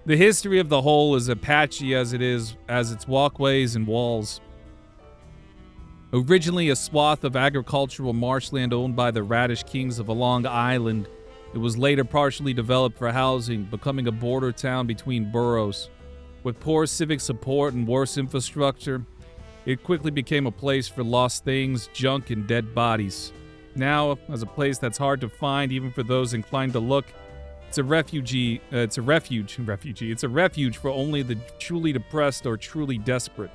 The history of the hole is as patchy as its walkways and walls. Originally a swath of agricultural marshland owned by the Radish Kings of a Long Island, it was later partially developed for housing, becoming a border town between boroughs. With poor civic support and worse infrastructure, it quickly became a place for lost things, junk, and dead bodies. Now, as a place that's hard to find even for those inclined to look, it's a refuge for only the truly depressed or truly desperate.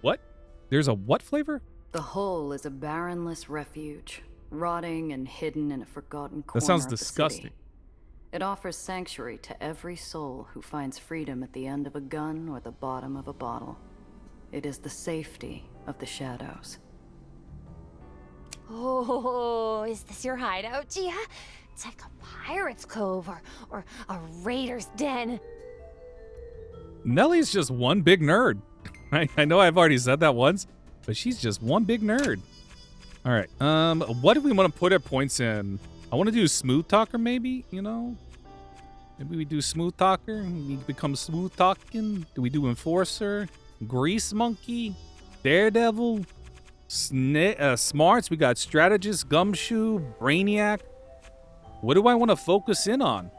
What? There's a what flavor? The hole is a barrenless refuge, rotting and hidden in a forgotten corner That sounds of the disgusting. city. It offers sanctuary to every soul who finds freedom at the end of a gun or the bottom of a bottle. It is the safety of the shadows. Oh, is this your hideout, Gia? It's like a pirate's cove or a raider's den. Nellie's just one big nerd. I know I've already said that once, but she's just one big nerd. All right. What do we want to put our points in? I want to do Smooth Talker, maybe. You know, maybe we do Smooth Talker. We become Smooth Talking. Do we do Enforcer, Grease Monkey, Daredevil, Smarts? We got Strategist, Gumshoe, Brainiac. What do I want to focus in on?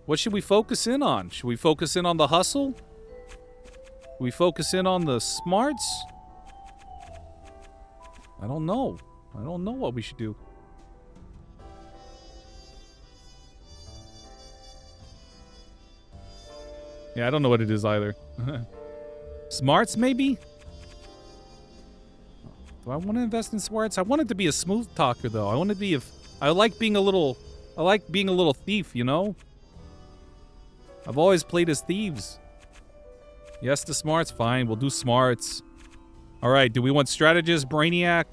What should we focus in on? Should we focus in on the hustle? Should we focus in on the smarts? I don't know. I don't know what we should do. Yeah, I don't know what it is either. Smarts, maybe? Do I want to invest in smarts? I want it to be a smooth talker, though. I want to be I like being a little thief, you know? I've always played as thieves. Yes to smarts, fine. We'll do smarts. All right, do we want strategist, brainiac,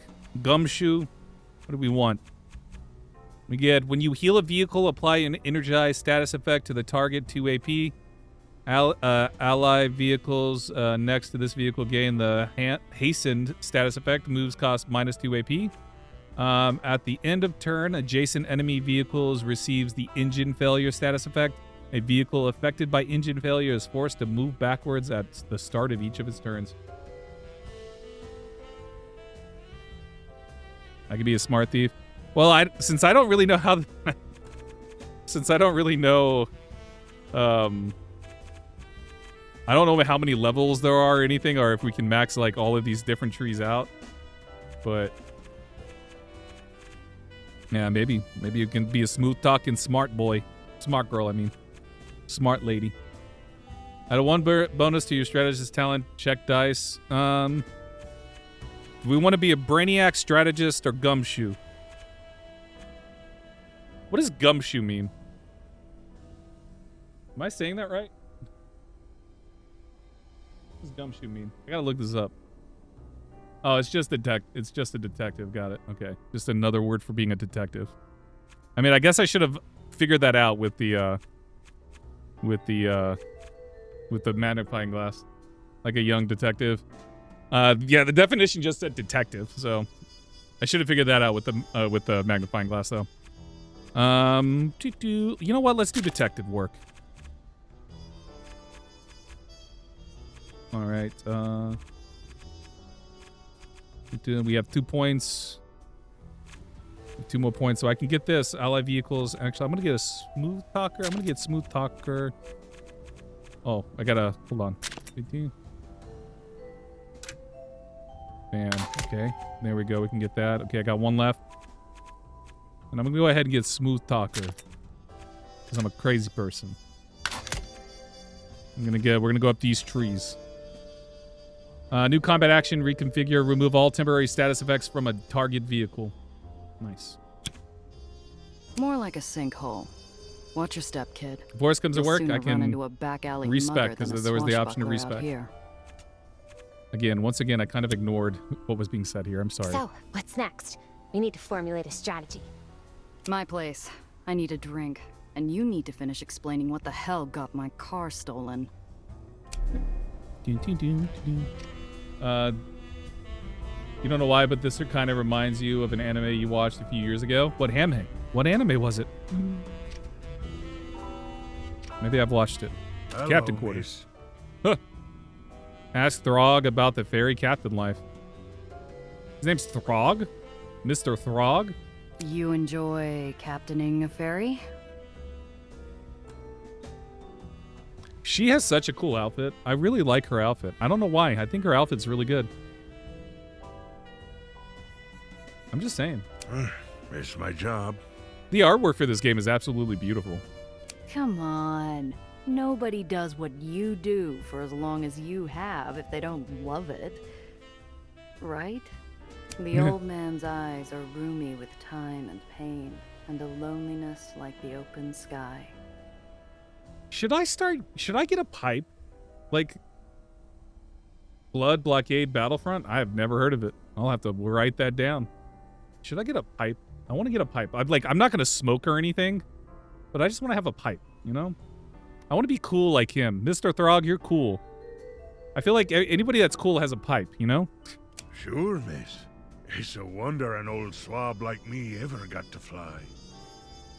gumshoe? What do we want? We get, when you heal a vehicle, apply an energized status effect to the target 2 AP. Ally vehicles next to this vehicle gain the hastened status effect. Moves cost -2 AP. At the end of turn, adjacent enemy vehicles receives the engine failure status effect. A vehicle affected by engine failure is forced to move backwards at the start of each of its turns. I could be a smart thief. Well, since I don't really know how... since I don't really know... I don't know how many levels there are or anything, or if we can max, like, all of these different trees out. But... yeah, maybe. Maybe you can be a smooth-talking smart boy. Smart girl, I mean. Smart lady. Add a 1 bonus to your strategist talent. Check dice. Do we want to be a brainiac, strategist, or gumshoe? What does gumshoe mean? Am I saying that right? What does gumshoe mean? I gotta look this up. Oh, it's just a detective. Got it. Okay. Just another word for being a detective. I mean, I guess I should have figured that out with the magnifying glass, like a young detective. Yeah, the definition just said detective, so I should have figured that out with the magnifying glass, though. You know what? Let's do detective work. All right. We have 2 points. 2 more points, so I can get this. Ally vehicles. Actually, I'm gonna get a smooth talker. I'm gonna get smooth talker. Oh, I gotta hold on. 18. Bam. Okay, there we go. We can get that. Okay, I got 1 left, and I'm gonna go ahead and get smooth talker because I'm a crazy person. We're gonna go up these trees. New combat action. Reconfigure. Remove all temporary status effects from a target vehicle. Nice. More like a sinkhole. Watch your step, kid. If worse comes to work, I can run into a back alley respec because there was the option to swashbuckler out respec. here. Again, once again, I kind of ignored what was being said here. I'm sorry. So, what's next? We need to formulate a strategy. My place. I need a drink. And you need to finish explaining what the hell got my car stolen. You don't know why, but this kind of reminds you of an anime you watched a few years ago. What anime? What anime was it? Maybe I've watched it. Hello, Captain Quarters. Huh. Ask Throg about the ferry captain life. His name's Throg? Mr. Throg? You enjoy captaining a ferry? She has such a cool outfit. I really like her outfit. I don't know why. I think her outfit's really good. I'm just saying. It's my job. The artwork for this game is absolutely beautiful. Come on. Nobody does what you do for as long as you have if they don't love it. Right? The old man's eyes are roomy with time and pain, and a loneliness like the open sky. Should I get a pipe? Like Blood Blockade Battlefront? I have never heard of it. I'll have to write that down. Should I get a pipe? I want to get a pipe. I'm not going to smoke or anything, but I just want to have a pipe, you know? I want to be cool like him. Mr. Throg, you're cool. I feel like anybody that's cool has a pipe, you know? Sure, miss. It's a wonder an old swab like me ever got to fly.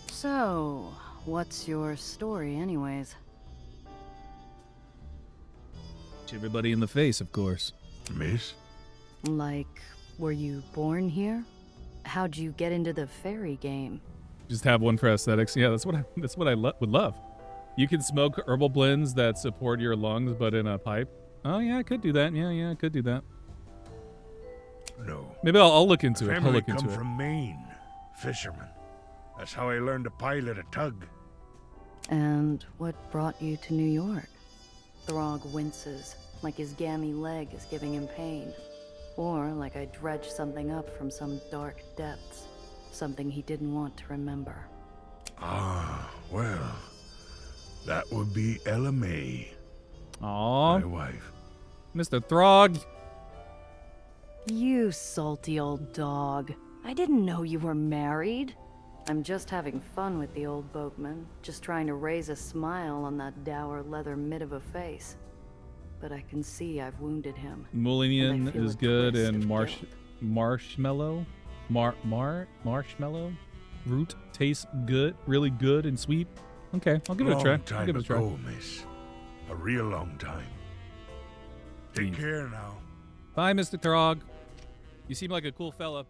So, what's your story anyways? Everybody in the face, of course. Miss? Like, were you born here? How'd you get into the fairy game? Just have one for aesthetics. Yeah, that's what I would love. You can smoke herbal blends that support your lungs, but in a pipe. Oh yeah, I could do that. Yeah, I could do that. No. Maybe I'll look into it. I'll Family look come into it. from Maine. Fishermen. That's how I learned to pilot a tug. And what brought you to New York? Throg winces, like his gammy leg is giving him pain. Or like I dredged something up from some dark depths. Something he didn't want to remember. Ah, well, that would be Ella May, Aw, my wife. Mr. Throg. You salty old dog. I didn't know you were married. I'm just having fun with the old boatman, just trying to raise a smile on that dour leather mitt of a face. But I can see I've wounded him. Mulligan feel is a good, twist and of marshmallow root tastes good, really good and sweet. Okay, I'll give it a try. Long I'll time give it a try. ago, miss. A real long time. Take care now. Bye, Mr. Throg. You seem like a cool fella.